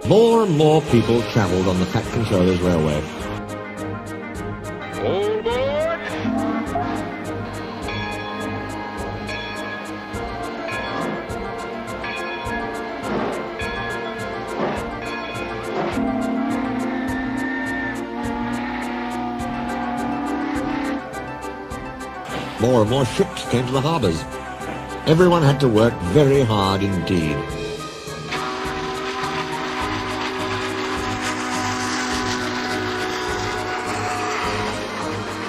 More and more people travelled on the Fat Controller's Railway. All aboard! More and more ships came to the harbours. Everyone had to work very hard indeed.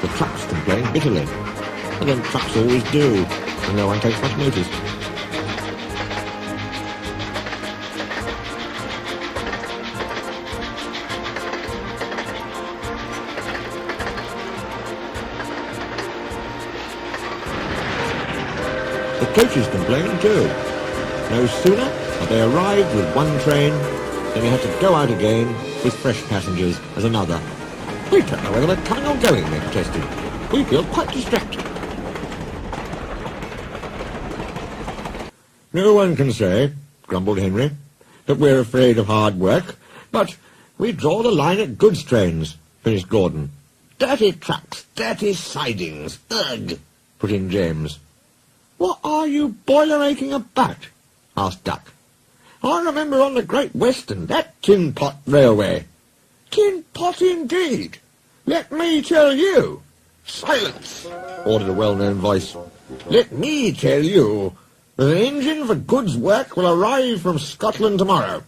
The trucks complained bitterly, and then trucks always do, and no one takes much notice. The coaches complained too. No sooner had they arrived with one train than they had to go out again with fresh passengers as another. We don't know whether we're coming or going, they protested. We feel quite distracted. No one can say, grumbled Henry, that we're afraid of hard work, but we draw the line at goods trains, finished Gordon. Dirty trucks, dirty sidings, ugh, put in James. What are you boiler-aching about? Asked Duck. I remember on the Great Western, that tin pot railway. Tin pot indeed. Let me tell you. Silence, ordered a well-known voice. Let me tell you that an engine for goods work will arrive from Scotland tomorrow.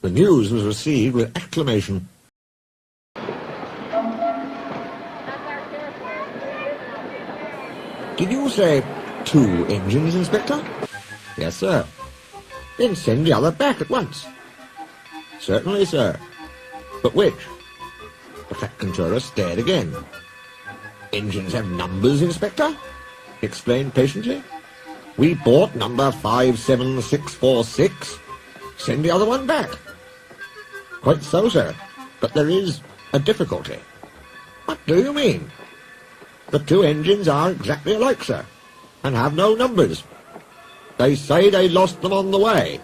The news was received with acclamation. Did you say 2 engines, Inspector? Yes, sir. Then send the other back at once. Certainly, sir. But which? The Fat Controller stared again. Engines have numbers, Inspector, he explained patiently. We bought number 57646. Send the other one back. Quite so, sir. But there is a difficulty. What do you mean? The 2 engines are exactly alike, sir, and have no numbers. They say they lost them on the way.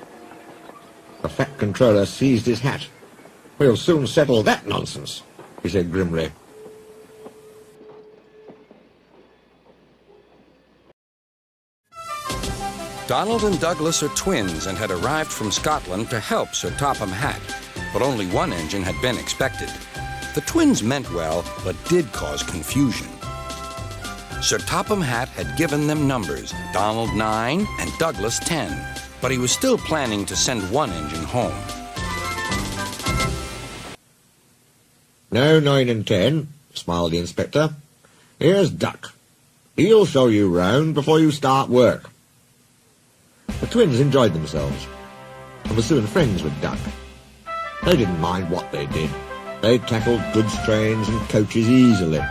The Fat Controller seized his hat. We'll soon settle that nonsense, he said grimly. Donald and Douglas are twins and had arrived from Scotland to help Sir Topham Hatt, but only one engine had been expected. The twins meant well, but did cause confusion. Sir Topham Hatt had given them numbers, Donald 9 and Douglas 10, but he was still planning to send one engine home. No 9 and 10, smiled the inspector. Here's Duck. He'll show you round before you start work. The twins enjoyed themselves, and were soon friends with Duck. They didn't mind what they did. They tackled goods trains and coaches easily.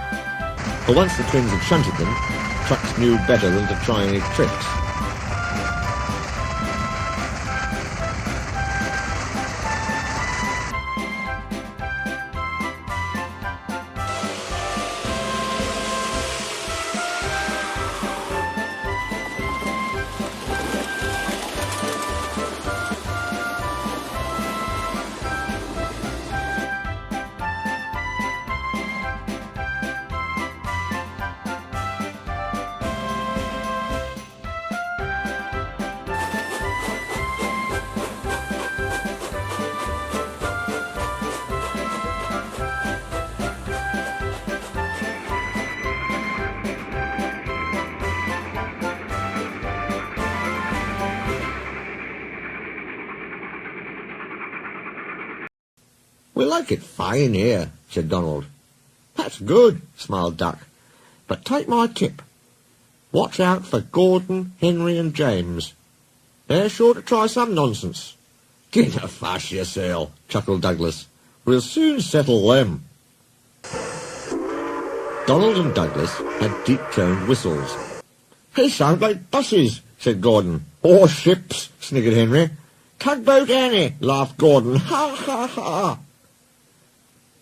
But once the twins had shunted them, trucks knew better than to try any tricks. We like it fine here, said Donald. That's good, smiled Duck. But take my tip. Watch out for Gordon, Henry and James. They're sure to try some nonsense. Get a fuss yourself, chuckled Douglas. We'll soon settle them. Donald and Douglas had deep-toned whistles. They sound like buses, said Gordon. Or ships, sniggered Henry. Tugboat Annie, laughed Gordon. Ha, ha, ha.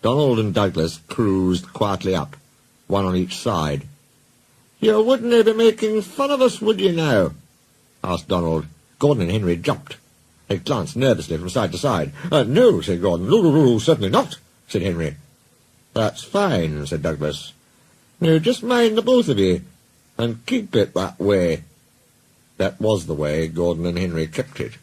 Donald and Douglas cruised quietly up, one on each side. You wouldn't be making fun of us, would you now? Asked Donald. Gordon and Henry jumped. They glanced nervously from side to side. No, said Gordon. No, certainly not, said Henry. That's fine, said Douglas. Now, just mind the both of you, and keep it that way. That was the way Gordon and Henry kept it.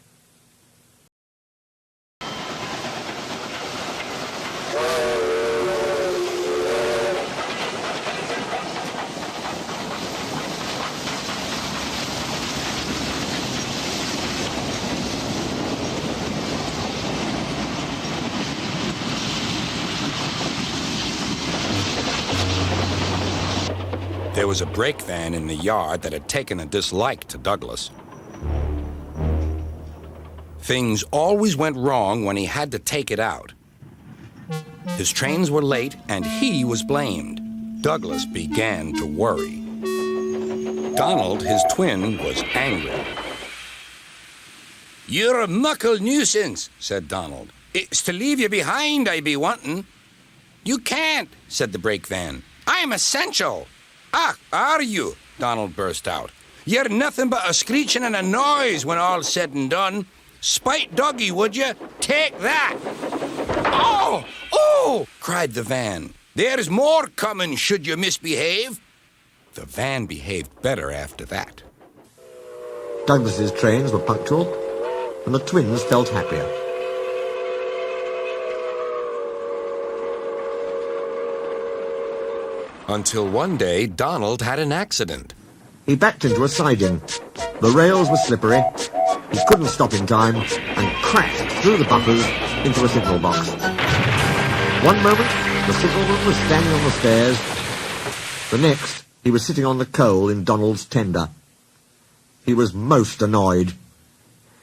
There was a brake van in the yard that had taken a dislike to Douglas. Things always went wrong when he had to take it out. His trains were late, and he was blamed. Douglas began to worry. Donald, his twin, was angry. "You're a muckle nuisance," said Donald. "It's to leave you behind I be wanting." "You can't," said the brake van. "I'm essential." "Ah, are you?" Donald burst out. "You're nothing but a screeching and a noise when all's said and done. Spite doggy, would you? Take that!" "Oh! Oh!" cried the van. "There's more coming should you misbehave." The van behaved better after that. Douglas's trains were punctual, and the twins felt happier. Until one day, Donald had an accident. He backed into a siding. The rails were slippery. He couldn't stop in time and crashed through the bumpers into a signal box. One moment, the signalman was standing on the stairs. The next, he was sitting on the coal in Donald's tender. He was most annoyed.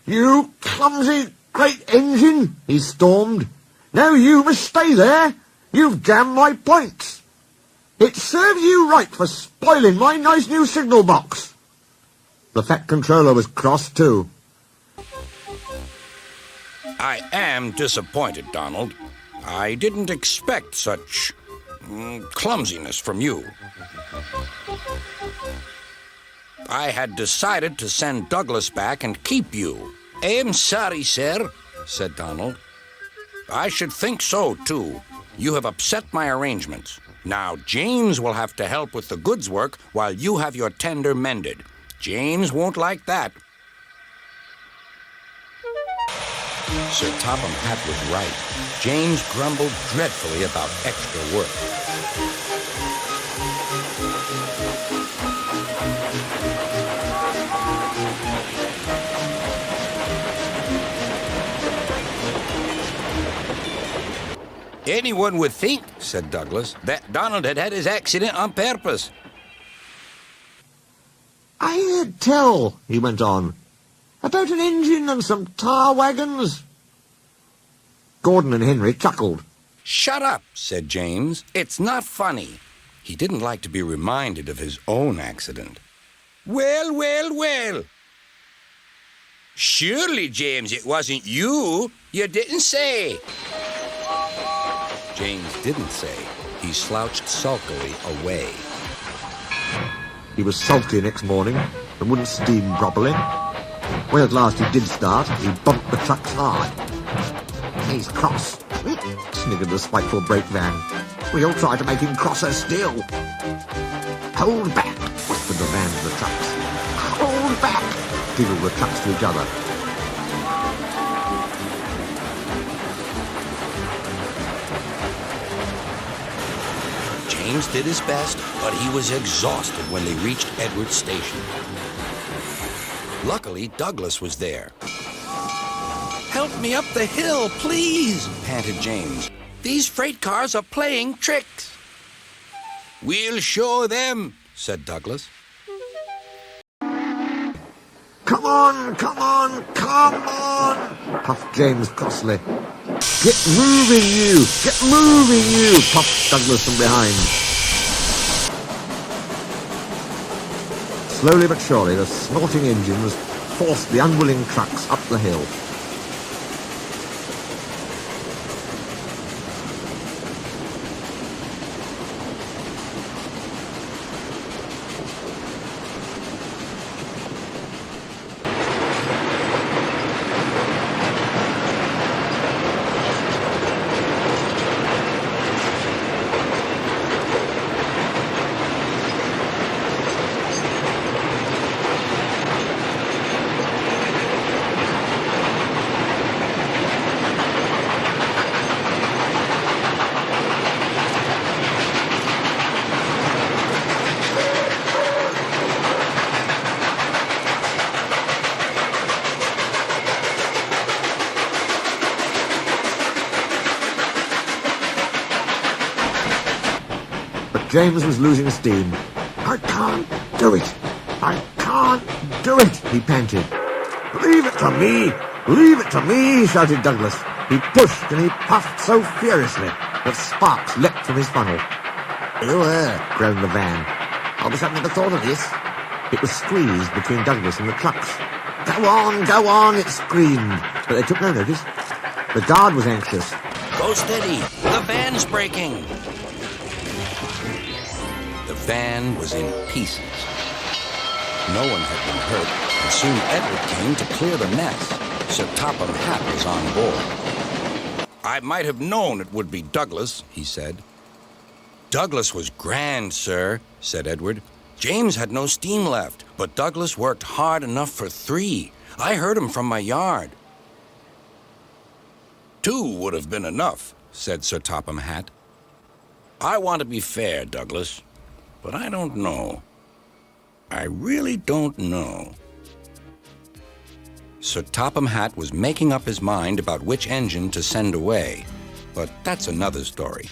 "You clumsy great engine," he stormed. "Now you must stay there. You've jammed my points. It serves you right for spoiling my nice new signal box." The Fat Controller was cross too. "I am disappointed, Donald. I didn't expect such clumsiness from you. I had decided to send Douglas back and keep you." "I'm sorry, sir," said Donald. "I should think so, too. You have upset my arrangements. Now, James will have to help with the goods work while you have your tender mended. James won't like that." Sir Topham Hatt was right. James grumbled dreadfully about extra work. "Anyone would think," said Douglas, "that Donald had had his accident on purpose." "I heard tell," he went on, "about an engine and some tar wagons." Gordon and Henry chuckled. "Shut up," said James. "It's not funny." He didn't like to be reminded of his own accident. "Well, well, well. Surely, James, it wasn't you. You didn't say." James didn't say. He slouched sulkily away. He was sulky next morning and wouldn't steam properly. When at last he did start, he bumped the trucks hard. "He's cross," sniggered the spiteful brake van. "We'll try to make him crosser still." "Hold back," whispered the van to the trucks. "Hold back," giggled the trucks to each other. James did his best, but he was exhausted when they reached Edward's station. Luckily, Douglas was there. "Help me up the hill, please," panted James. "These freight cars are playing tricks." "We'll show them," said Douglas. "Come on, come on, come on," puffed James crossly. "Get moving, you! Get moving, you!" puffed Douglas from behind. Slowly but surely, the snorting engines forced the unwilling trucks up the hill. James was losing steam. "I can't do it! I can't do it!" he panted. "Leave it to me! Leave it to me!" shouted Douglas. He pushed and he puffed so furiously that sparks leapt from his funnel. Groaned the van. "I wish I'd never thought of this." It was squeezed between Douglas and the trucks. Go on, it screamed, but they took no notice. The guard was anxious. Go steady! The van's breaking! The van was in pieces. No one had been hurt, and soon Edward came to clear the mess. Sir Topham Hatt was on board. "I might have known it would be Douglas," he said. "Douglas was grand, sir," said Edward. "James had no steam left, but Douglas worked hard enough for 3. I heard him from my yard." "2 would have been enough," said Sir Topham Hatt. "I want to be fair, Douglas, but I don't know. I really don't know." Sir Topham Hatt was making up his mind about which engine to send away, but that's another story.